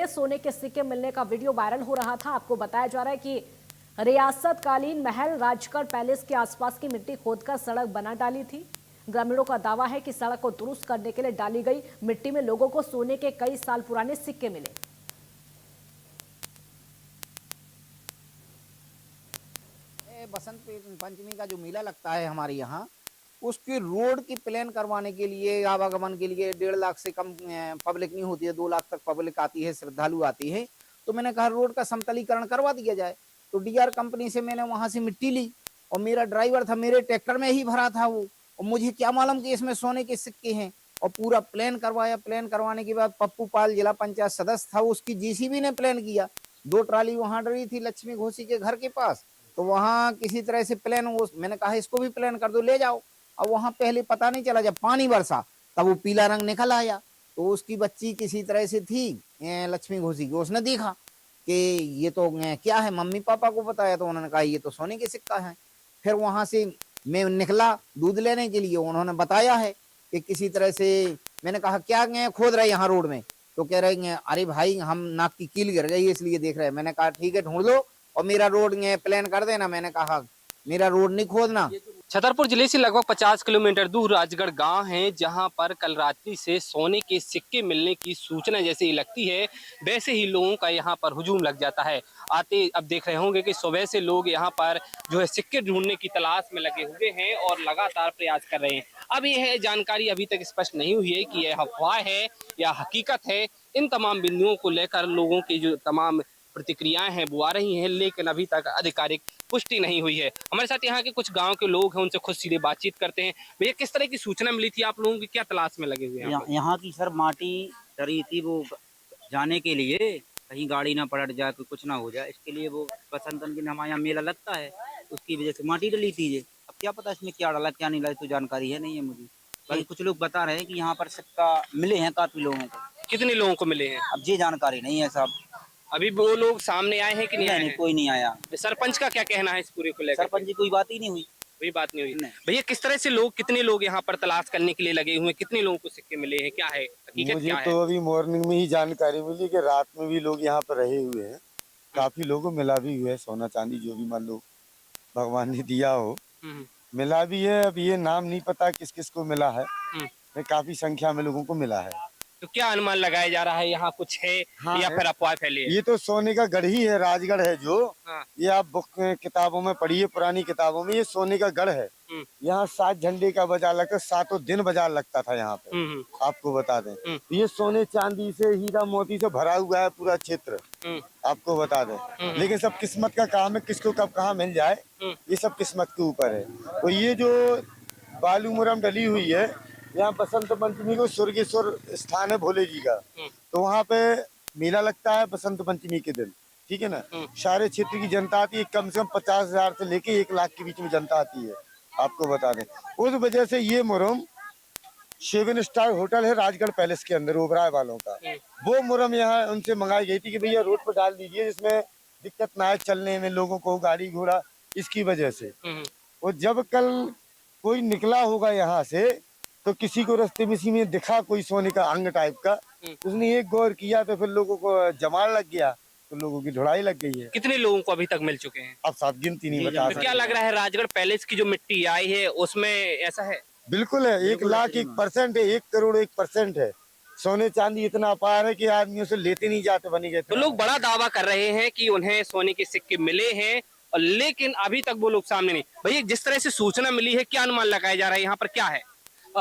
में सोने के सिक्के मिलने का वीडियो वायरल हो रहा था। आपको बताया जा रहा है कि रियासतकालीन महल राजगढ़ पैलेस के आसपास की मिट्टी खोदकर सड़क बना डाली थी। ग्रामीणों का दावा है कि सड़क को दुरुस्त करने के लिए डाली गई मिट्टी में लोगों को सोने के कई साल पुराने सिक्के मिले। बसंत पंचमी का जो मेला लगता है हमारे यहाँ, उसके रोड की प्लान करवाने के लिए, आवागमन के लिए 1.5 लाख से कम पब्लिक नहीं होती है, 2 लाख तक पब्लिक आती है, श्रद्धालु आती है। तो मैंने कहा रोड का समतलीकरण करवा दिया जाए। तो डीआर कंपनी से मैंने वहां से मिट्टी ली और मेरा ड्राइवर था, मेरे ट्रैक्टर में ही भरा था वो, और मुझे क्या मालूम कि इसमें सोने के सिक्के हैं। और पूरा प्लान करवाया। प्लान करवाने के बाद पप्पू पाल जिला पंचायत सदस्य था, उसकी जीसीबी ने प्लान किया। 2 ट्राली वहां डरी थी लक्ष्मी घोषी के घर के पास। तो वहां किसी तरह से प्लान, वो मैंने कहा इसको भी प्लान कर दो, ले जाओ। और वहां पहले पता नहीं चला, जब पानी बरसा तब वो पीला रंग निकल आया। तो उसकी बच्ची किसी तरह से थी लक्ष्मी घोषी की, उसने देखा कि ये तो क्या है, मम्मी पापा को बताया तो उन्होंने कहा ये तो सोने के सिक्का है। फिर वहां से मैं निकला दूध लेने के लिए, उन्होंने बताया है कि किसी तरह से। मैंने कहा क्या खोद रहे यहाँ रोड में? तो कह रहे हैं अरे भाई हम नाक की कील गिर गई इसलिए देख रहे हैं। मैंने कहा ठीक है ढूंढ लो और मेरा रोड प्लान कर देना। मैंने कहा मेरा रोड नहीं खोदना। छतरपुर जिले से लगभग 50 किलोमीटर दूर राजगढ़ गांव है, जहां पर कल रात्रि से सोने के सिक्के मिलने की सूचना जैसे ही लगती है वैसे ही लोगों का यहां पर हुजूम लग जाता है। आते अब देख रहे होंगे कि सुबह से लोग यहां पर जो है सिक्के ढूंढने की तलाश में लगे हुए हैं और लगातार प्रयास कर रहे हैं। अब यह जानकारी अभी तक स्पष्ट नहीं हुई है कि यह अफवाह है या हकीकत है। इन तमाम बिंदुओं को लेकर लोगों की जो तमाम प्रतिक्रियाएं हैं वो आ रही हैं, लेकिन अभी तक आधिकारिक पुष्टि नहीं हुई है। हमारे साथ यहाँ के कुछ गांव के लोग हैं, उनसे खुद सीधे बातचीत करते हैं। भैया किस तरह की सूचना मिली थी, आप लोगों की क्या तलाश में लगे हुए हैं? यहाँ की सर माटी डरी थी, वो जाने के लिए कहीं गाड़ी ना पलट जाए, कुछ ना हो जाए, इसके लिए वो बसंत पंचमी हमारे यहाँ मेला लगता है, उसकी वजह से माटी डली थी। ये अब क्या पता इसमें क्या डाला क्या नहीं डाला, तो जानकारी है नहीं है मुझे। बाकी कुछ लोग बता रहे हैं कि यहाँ पर सिक्का मिले हैं काफी लोगों को। कितने लोगों को मिले हैं? अब ये जानकारी नहीं है साहब। अभी वो लोग सामने आए हैं कि नहीं आए हैं? कोई नहीं आया। सरपंच का क्या कहना है इस पूरे को लेकर? सरपंच जी कोई बात ही नहीं हुई। कोई बात नहीं हुई। भैया किस तरह से लोग, कितने लोग यहाँ पर तलाश करने के लिए लगे हुए हैं, कितने लोगों को सिक्के मिले हैं, क्या है हकीकत? मुझे क्या है? तो अभी मॉर्निंग में ही जानकारी मिली कि रात में भी लोग यहाँ पर रहे हुए हैं। काफी लोगों को मिला भी हुआ है सोना चांदी, जो भी मान लो भगवान ने दिया हो मिला भी है। अब ये नाम नहीं पता किस किस को मिला है, काफी संख्या में लोगों को मिला है। तो क्या अनुमान लगाया जा रहा है, यहाँ कुछ है हाँ या है। फिर अफवाह फैली है? ये तो सोने का गढ़ ही है, राजगढ़ है जो। हाँ। ये आप बुक किताबों में पढ़िए, पुरानी किताबों में, ये सोने का गढ़ है। यहाँ 7 झंडे का बाजार लगता, 7 दिन बाजार लगता था यहाँ पे। आपको बता दें ये सोने चांदी से, हीरा मोती से भरा हुआ है पूरा क्षेत्र। आपको बता दें, लेकिन सब किस्मत का काम है, किसको कब कहाँ मिल जाए ये सब किस्मत के ऊपर है। तो ये जो बालू मुरम डली हुई है, यहाँ बसंत पंचमी को स्वर्गेश्वर स्थान है भोले जी का, तो वहाँ पे मेला लगता है बसंत पंचमी के दिन, ठीक है ना। सारे क्षेत्र की जनता आती है, कम से कम 50,000 से लेके 1 लाख के बीच में जनता आती है। आपको बता दें उस वजह से ये मुरम 7 स्टार होटल है राजगढ़ पैलेस के अंदर ओबराय वालों का, वो मुरम यहाँ उनसे मंगाई गई थी कि भैया रोड पर डाल दीजिए, जिसमें दिक्कत ना आए चलने में लोगों को, गाड़ी घोड़ा, इसकी वजह से। और जब कल कोई निकला होगा यहाँ से तो किसी को रास्ते में इसी में दिखा कोई सोने का अंग टाइप का, उसने एक गौर किया तो फिर लोगों को जमाल लग गया, तो लोगों की ढुलाई लग गई है। कितने लोगों को अभी तक मिल चुके हैं? अब साफ गिनती नहीं बता सकते। क्या लग रहा है राजगढ़ पैलेस की जो मिट्टी आई है उसमें ऐसा है? बिल्कुल है, 1 लाख 1% है, 1 करोड़ 1% है। सोने चांदी इतना अपार है कि आदमियों से लेते नहीं जाते बनी गए। तो लोग बड़ा दावा कर रहे हैं कि उन्हें सोने के सिक्के मिले हैं, और लेकिन अभी तक वो लोग सामने नहीं। भैया जिस तरह से सूचना मिली है, क्या अनुमान लगाया जा रहा है, यहाँ पर क्या है?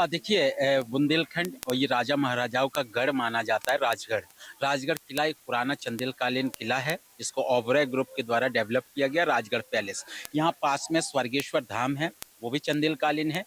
देखिए, बुंदेलखंड और ये राजा महाराजाओं का गढ़ माना जाता है राजगढ़। राजगढ़ किला एक पुराना चंदेलकालीन किला है, जिसको ओबराय ग्रुप के द्वारा डेवलप किया गया राजगढ़ पैलेस। यहाँ पास में स्वर्गेश्वर धाम है, वो भी चंदेलकालीन है।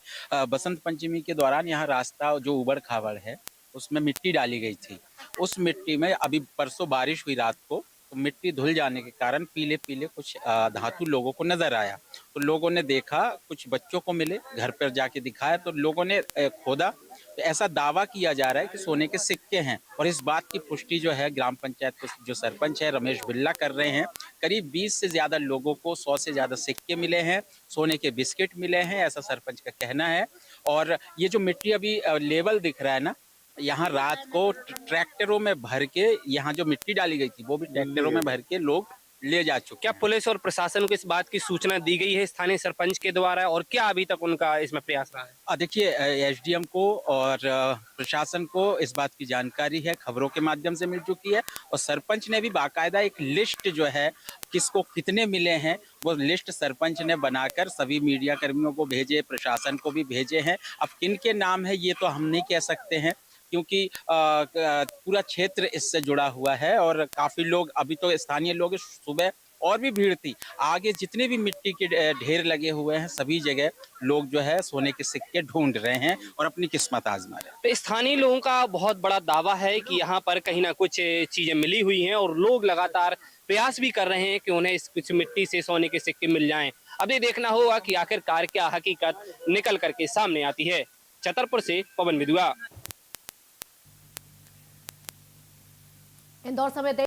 बसंत पंचमी के दौरान यहाँ रास्ता जो उबड़ खाबड़ है उसमें मिट्टी डाली गई थी। उस मिट्टी में अभी परसों बारिश हुई रात को, तो मिट्टी धुल जाने के कारण पीले पीले कुछ धातु लोगों को नजर आया। तो लोगों ने देखा, कुछ बच्चों को मिले, घर पर जाके दिखाया, तो लोगों ने खोदा, तो ऐसा दावा किया जा रहा है कि सोने के सिक्के हैं। और इस बात की पुष्टि जो है ग्राम पंचायत के जो सरपंच है रमेश बिल्ला कर रहे हैं। करीब 20 से ज्यादा लोगों को 100 से ज्यादा सिक्के मिले हैं, सोने के बिस्किट मिले हैं, ऐसा सरपंच का कहना है। और ये जो मिट्टी अभी लेवल दिख रहा है ना, यहाँ रात को ट्रैक्टरों में भर के यहाँ जो मिट्टी डाली गई थी वो भी ट्रैक्टरों में भर के लोग ले जा चुके क्या हैं। पुलिस और प्रशासन को इस बात की सूचना दी गई है स्थानीय सरपंच के द्वारा, और क्या अभी तक उनका इसमें प्रयास रहा है? देखिए, एसडीएम को और प्रशासन को इस बात की जानकारी है, खबरों के माध्यम से मिल चुकी है, और सरपंच ने भी बाकायदा एक लिस्ट जो है किसको कितने मिले हैं वो लिस्ट सरपंच ने बनाकर सभी मीडिया कर्मियों को भेजे, प्रशासन को भी भेजे हैं। अब किन के नाम है ये तो हम नहीं कह सकते हैं, क्योंकि पूरा क्षेत्र इससे जुड़ा हुआ है और काफी लोग, अभी तो स्थानीय लोग, सुबह और भी भीड़ थी, आगे जितने भी मिट्टी के ढेर लगे हुए हैं सभी जगह लोग जो है सोने के सिक्के ढूंढ रहे हैं और अपनी किस्मत आजमा रहे हैं। तो स्थानीय लोगों का बहुत बड़ा दावा है कि यहाँ पर कहीं ना कुछ चीजें मिली हुई हैं और लोग लगातार प्रयास भी कर रहे हैं कि उन्हें इस कुछ मिट्टी से सोने के सिक्के मिल जाएं। अब ये देखना होगा कि आखिरकार क्या हकीकत निकल करके सामने आती है। छतरपुर से पवन विदुआ। इंदौर समेत